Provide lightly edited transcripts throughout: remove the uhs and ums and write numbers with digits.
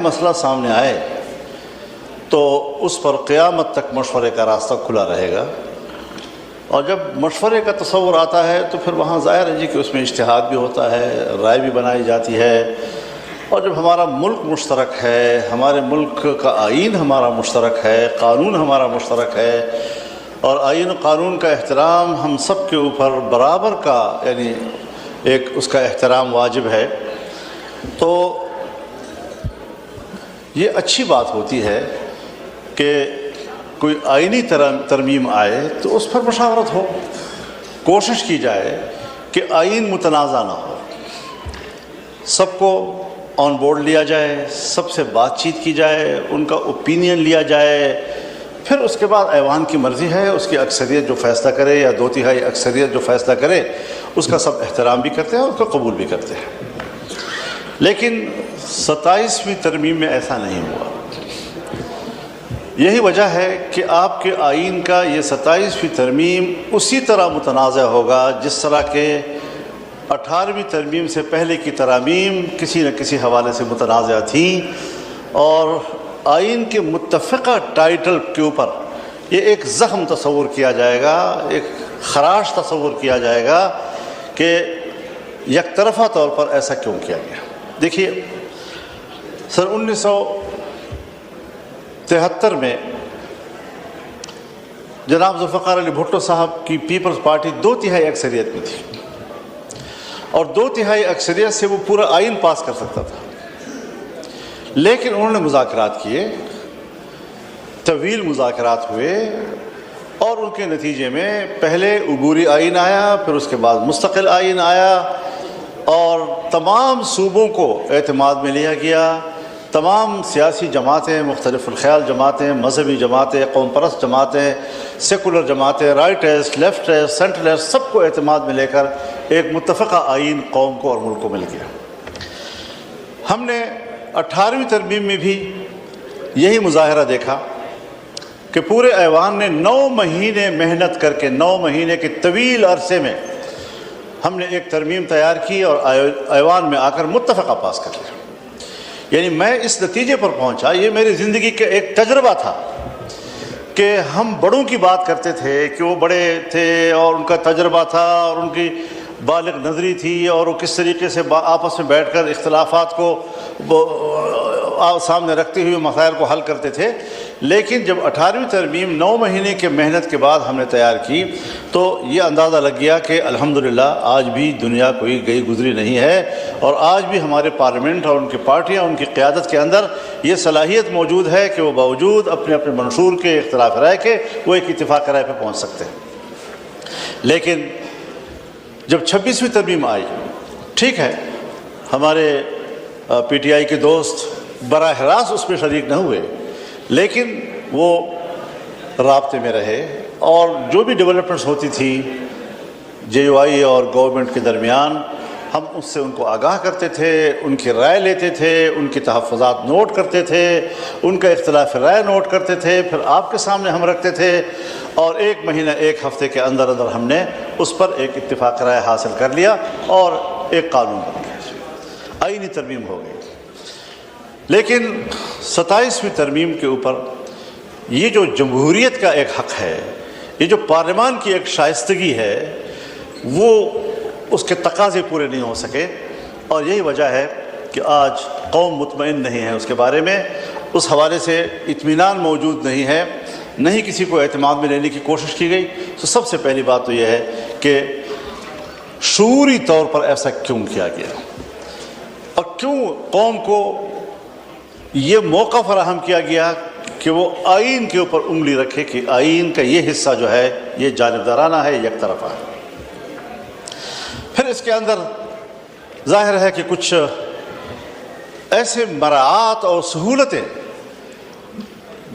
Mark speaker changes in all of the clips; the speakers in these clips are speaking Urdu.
Speaker 1: مسئلہ سامنے آئے تو اس پر قیامت تک مشورے کا راستہ کھلا رہے گا، اور جب مشورے کا تصور آتا ہے تو پھر وہاں ظاہر ہے کہ اس میں اجتہاد بھی ہوتا ہے، رائے بھی بنائی جاتی ہے، اور جب ہمارا ملک مشترک ہے، ہمارے ملک کا آئین ہمارا مشترک ہے، قانون ہمارا مشترک ہے، اور آئین و قانون کا احترام ہم سب کے اوپر برابر کا یعنی ایک اس کا احترام واجب ہے، تو یہ اچھی بات ہوتی ہے کہ کوئی آئینی ترمیم آئے تو اس پر مشاورت ہو، کوشش کی جائے کہ آئین متنازع نہ ہو، سب کو آن بورڈ لیا جائے، سب سے بات چیت کی جائے، ان کا اوپینین لیا جائے، پھر اس کے بعد ایوان کی مرضی ہے، اس کی اکثریت جو فیصلہ کرے یا 2/3 اکثریت جو فیصلہ کرے اس کا سب احترام بھی کرتے ہیں اور اس کو قبول بھی کرتے ہیں۔ لیکن 27ویں ترمیم میں ایسا نہیں ہوا۔ یہی وجہ ہے کہ آپ کے آئین کا یہ 27ویں ترمیم اسی طرح متنازع ہوگا جس طرح کہ 18ویں ترمیم سے پہلے کی ترامیم کسی نہ کسی حوالے سے متنازع تھیں، اور آئین کے متفقہ ٹائٹل کے اوپر یہ ایک زخم تصور کیا جائے گا، ایک خراش تصور کیا جائے گا کہ یک طرفہ طور پر ایسا کیوں کیا گیا۔ دیکھیے، سن 1973 میں جناب ذوالفقار علی بھٹو صاحب کی پیپلز پارٹی 2/3 اکثریت میں تھی، اور 2/3 اکثریت سے وہ پورا آئین پاس کر سکتا تھا، لیکن انہوں نے مذاکرات کیے، طویل مذاکرات ہوئے، اور ان کے نتیجے میں پہلے عبوری آئین آیا، پھر اس کے بعد مستقل آئین آیا، اور تمام صوبوں کو اعتماد میں لیا گیا، تمام سیاسی جماعتیں، مختلف الخیال جماعتیں، مذہبی جماعتیں، قوم پرست جماعتیں، سیکولر جماعتیں، رائٹسٹ، لیفٹسٹ، سینٹرلسٹ، سب کو اعتماد میں لے کر ایک متفقہ آئین قوم کو اور ملک کو مل گیا۔ ہم نے 18ویں ترمیم میں بھی یہی مظاہرہ دیکھا کہ پورے ایوان نے 9 مہینے محنت کر کے 9 مہینے کے طویل عرصے میں ہم نے ایک ترمیم تیار کی اور ایوان میں آ کر متفقہ پاس کر لیا۔ یعنی میں اس نتیجے پر پہنچا، یہ میری زندگی کا ایک تجربہ تھا کہ ہم بڑوں کی بات کرتے تھے کہ وہ بڑے تھے اور ان کا تجربہ تھا اور ان کی بالغ نظری تھی، اور وہ کس طریقے سے آپس میں بیٹھ کر اختلافات کو سامنے رکھتے ہوئے مسائل کو حل کرتے تھے، لیکن جب 18ویں ترمیم 9 مہینے کے محنت کے بعد ہم نے تیار کی تو یہ اندازہ لگ گیا کہ الحمدللہ آج بھی دنیا کوئی گئی گزری نہیں ہے، اور آج بھی ہمارے پارلیمنٹ اور ان کی پارٹیاں، ان کی قیادت کے اندر یہ صلاحیت موجود ہے کہ وہ باوجود اپنے اپنے منشور کے اختلاف رائے کے وہ ایک اتفاق رائے پہ پہنچ سکتے ہیں۔ لیکن جب 26ویں ترمیم آئی، ٹھیک ہے ہمارے پی ٹی آئی کے دوست براہ راست اس میں شریک نہ ہوئے، لیکن وہ رابطے میں رہے، اور جو بھی ڈیولپمنٹس ہوتی تھی جے یو آئی اور گورنمنٹ کے درمیان ہم اس سے ان کو آگاہ کرتے تھے، ان کی رائے لیتے تھے، ان کی تحفظات نوٹ کرتے تھے، ان کا اختلاف رائے نوٹ کرتے تھے، پھر آپ کے سامنے ہم رکھتے تھے، اور 1 مہینہ 1 ہفتے کے اندر ہم نے اس پر ایک اتفاق رائے حاصل کر لیا اور ایک قانون بن گیا، آئینی ترمیم ہو گئی۔ لیکن 27ویں ترمیم کے اوپر یہ جو جمہوریت کا ایک حق ہے، یہ جو پارلیمان کی ایک شائستگی ہے، وہ اس کے تقاضے پورے نہیں ہو سکے، اور یہی وجہ ہے کہ آج قوم مطمئن نہیں ہے اس کے بارے میں، اس حوالے سے اطمینان موجود نہیں ہے، نہیں کسی کو اعتماد میں لینے کی کوشش کی گئی۔ تو سب سے پہلی بات تو یہ ہے کہ شعوری طور پر ایسا کیوں کیا گیا، اور کیوں قوم کو یہ موقع فراہم کیا گیا کہ وہ آئین کے اوپر انگلی رکھے کہ آئین کا یہ حصہ جو ہے یہ جانبدارانہ ہے، یک طرفہ ہے۔ پھر اس کے اندر ظاہر ہے کہ کچھ ایسے مراعات اور سہولتیں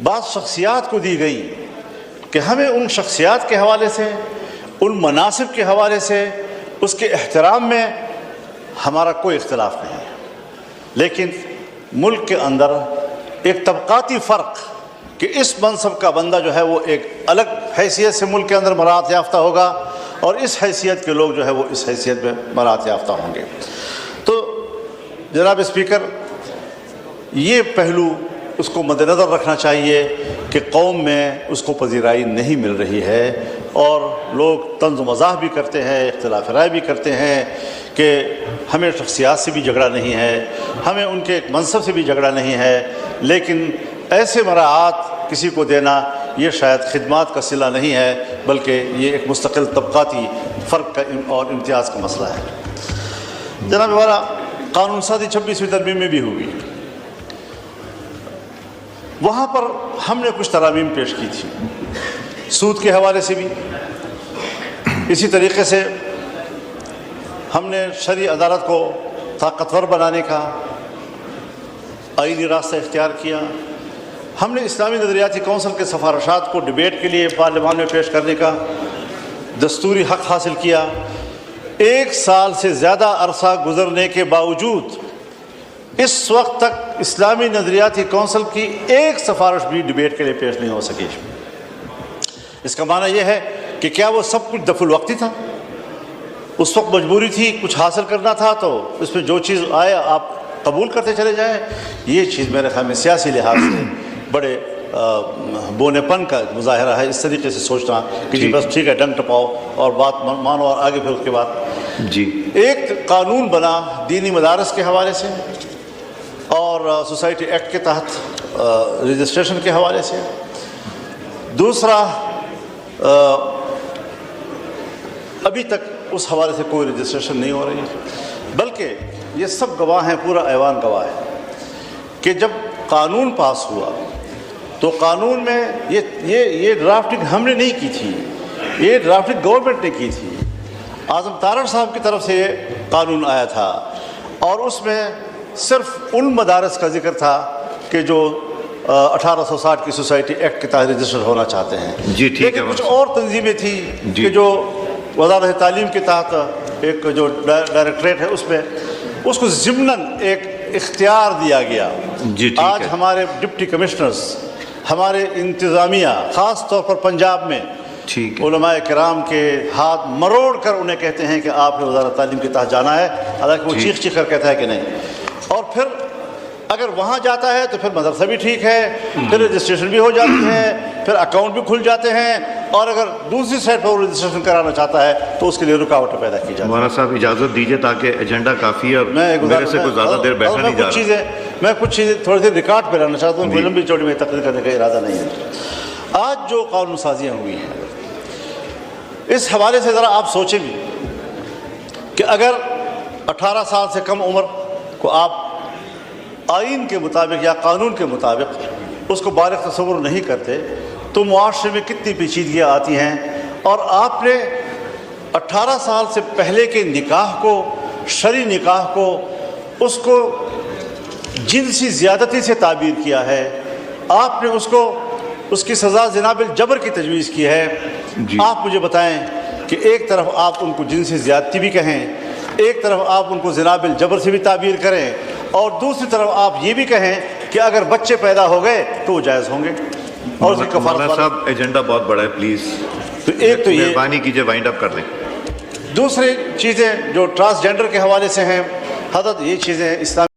Speaker 1: بعض شخصیات کو دی گئی کہ ہمیں ان شخصیات کے حوالے سے، ان مناصب کے حوالے سے، اس کے احترام میں ہمارا کوئی اختلاف نہیں ہے، لیکن ملک کے اندر ایک طبقاتی فرق کہ اس منصب کا بندہ جو ہے وہ ایک الگ حیثیت سے ملک کے اندر مراعات یافتہ ہوگا، اور اس حیثیت کے لوگ جو ہے وہ اس حیثیت میں مراعات یافتہ ہوں گے۔ تو جناب اسپیکر، یہ پہلو اس کو مد نظر رکھنا چاہیے کہ قوم میں اس کو پذیرائی نہیں مل رہی ہے، اور لوگ طنز و مزاح بھی کرتے ہیں، اختلاف رائے بھی کرتے ہیں کہ ہمیں شخصیات سے بھی جھگڑا نہیں ہے، ہمیں ان کے ایک منصب سے بھی جھگڑا نہیں ہے، لیکن ایسے مراعات کسی کو دینا یہ شاید خدمات کا صلہ نہیں ہے، بلکہ یہ ایک مستقل طبقاتی فرق کا اور امتیاز کا مسئلہ ہے۔ جناب والا، قانون سازی 26ویں ترمیم میں بھی ہوئی، وہاں پر ہم نے کچھ ترامیم پیش کی تھی، سود کے حوالے سے بھی اسی طریقے سے ہم نے شرعی عدالت کو طاقتور بنانے کا آئینی راستہ اختیار کیا، ہم نے اسلامی نظریاتی کونسل کے سفارشات کو ڈیبیٹ کے لیے پارلیمان میں پیش کرنے کا دستوری حق حاصل کیا۔ 1 سال سے زیادہ عرصہ گزرنے کے باوجود اس وقت تک اسلامی نظریاتی کونسل کی ایک سفارش بھی ڈیبیٹ کے لیے پیش نہیں ہو سکی۔ اس کا معنی یہ ہے کہ کیا وہ سب کچھ دفع الوقتی تھا؟ اس وقت مجبوری تھی، کچھ حاصل کرنا تھا تو اس میں جو چیز آئے آپ قبول کرتے چلے جائیں؟ یہ چیز میرے خیال میں سیاسی لحاظ سے بڑے بونے پن کا مظاہرہ ہے، اس طریقے سے سوچنا کہ جی بس ٹھیک ہے ڈنگ ٹپاؤ اور بات مانو اور آگے پھر اس کے بعد
Speaker 2: جی
Speaker 1: ایک قانون بنا دینی مدارس کے حوالے سے اور سوسائٹی ایکٹ کے تحت رجسٹریشن کے حوالے سے، دوسرا ابھی تک اس حوالے سے کوئی رجسٹریشن نہیں ہو رہی ہے، بلکہ یہ سب گواہ ہیں، پورا ایوان گواہ ہے کہ جب قانون پاس ہوا تو قانون میں یہ ڈرافٹنگ ہم نے نہیں کی تھی، یہ ڈرافٹنگ گورنمنٹ نے کی تھی۔ اعظم تارڑ صاحب کی طرف سے یہ قانون آیا تھا اور اس میں صرف ان مدارس کا ذکر تھا کہ جو 1860 کی سوسائٹی ایکٹ کے تحت رجسٹر ہونا چاہتے ہیں۔
Speaker 2: جی ٹھیک ہے،
Speaker 1: لیکن کچھ اور تنظیمیں تھیں کہ جو وزارت تعلیم کے تحت ایک جو ڈائریکٹریٹ ہے اس میں اس کو ضمناً ایک اختیار دیا گیا۔
Speaker 2: جی ٹھیک
Speaker 1: آج
Speaker 2: ہے،
Speaker 1: ہمارے ڈپٹی کمشنرز، ہمارے انتظامیہ خاص طور پر پنجاب میں
Speaker 2: ٹھیک ہے،
Speaker 1: علماء کرام کے ہاتھ مروڑ کر انہیں کہتے ہیں کہ آپ نے وزارت تعلیم کے تحت جانا ہے، حالانکہ وہ چیخ چیخ کر کہتا ہے کہ نہیں، اور پھر اگر وہاں جاتا ہے تو پھر مدرسہ بھی ٹھیک ہے، پھر رجسٹریشن بھی ہو جاتی ہے، پھر اکاؤنٹ بھی کھل جاتے ہیں، اور اگر دوسری سائڈ پر وہ رجسٹریشن کرانا چاہتا ہے تو اس کے لیے رکاوٹیں پیدا کی جاتی ہیں۔
Speaker 2: مولانا صاحب اجازت دیجیے تاکہ ایجنڈا کافی ہے اور میرے سے کوئی زیادہ دیر بیٹھا نہیں جا رہا۔
Speaker 1: میں کچھ چیزیں تھوڑی دیر ریکارڈ پہ لانا چاہتا ہوں، کوئی لمبی چوڑی میں تقریر کرنے کا ارادہ نہیں ہے۔ آج جو قانون سازیاں ہوئی ہیں اس حوالے سے ذرا آپ سوچیں بھی کہ اگر 18 سال سے کم عمر کو آپ آئین کے مطابق یا قانون کے مطابق اس کو بالغ تصور نہیں کرتے تو معاشرے میں کتنی پیچیدگیاں آتی ہیں، اور آپ نے 18 سال سے پہلے کے نکاح کو، شرعی نکاح کو، اس کو جنسی زیادتی سے تعبیر کیا ہے، آپ نے اس کی سزا جناب الجبر کی تجویز کی ہے۔ آپ مجھے بتائیں کہ ایک طرف آپ ان کو جنسی زیادتی بھی کہیں، ایک طرف آپ ان کو جناب الجبر سے بھی تعبیر کریں، اور دوسری طرف آپ یہ بھی کہیں کہ اگر بچے پیدا ہو گئے تو وہ جائز ہوں گے اور اس کی کفارت۔
Speaker 2: مولانا صاحب ایجنڈا بہت بڑا ہے، پلیز
Speaker 1: تو ایک تو یہ
Speaker 2: مہربانی کیجیے وائنڈ اپ کر دیں۔
Speaker 1: دوسری چیزیں جو ٹرانسجینڈر کے حوالے سے ہیں، حضرت یہ چیزیں اسلام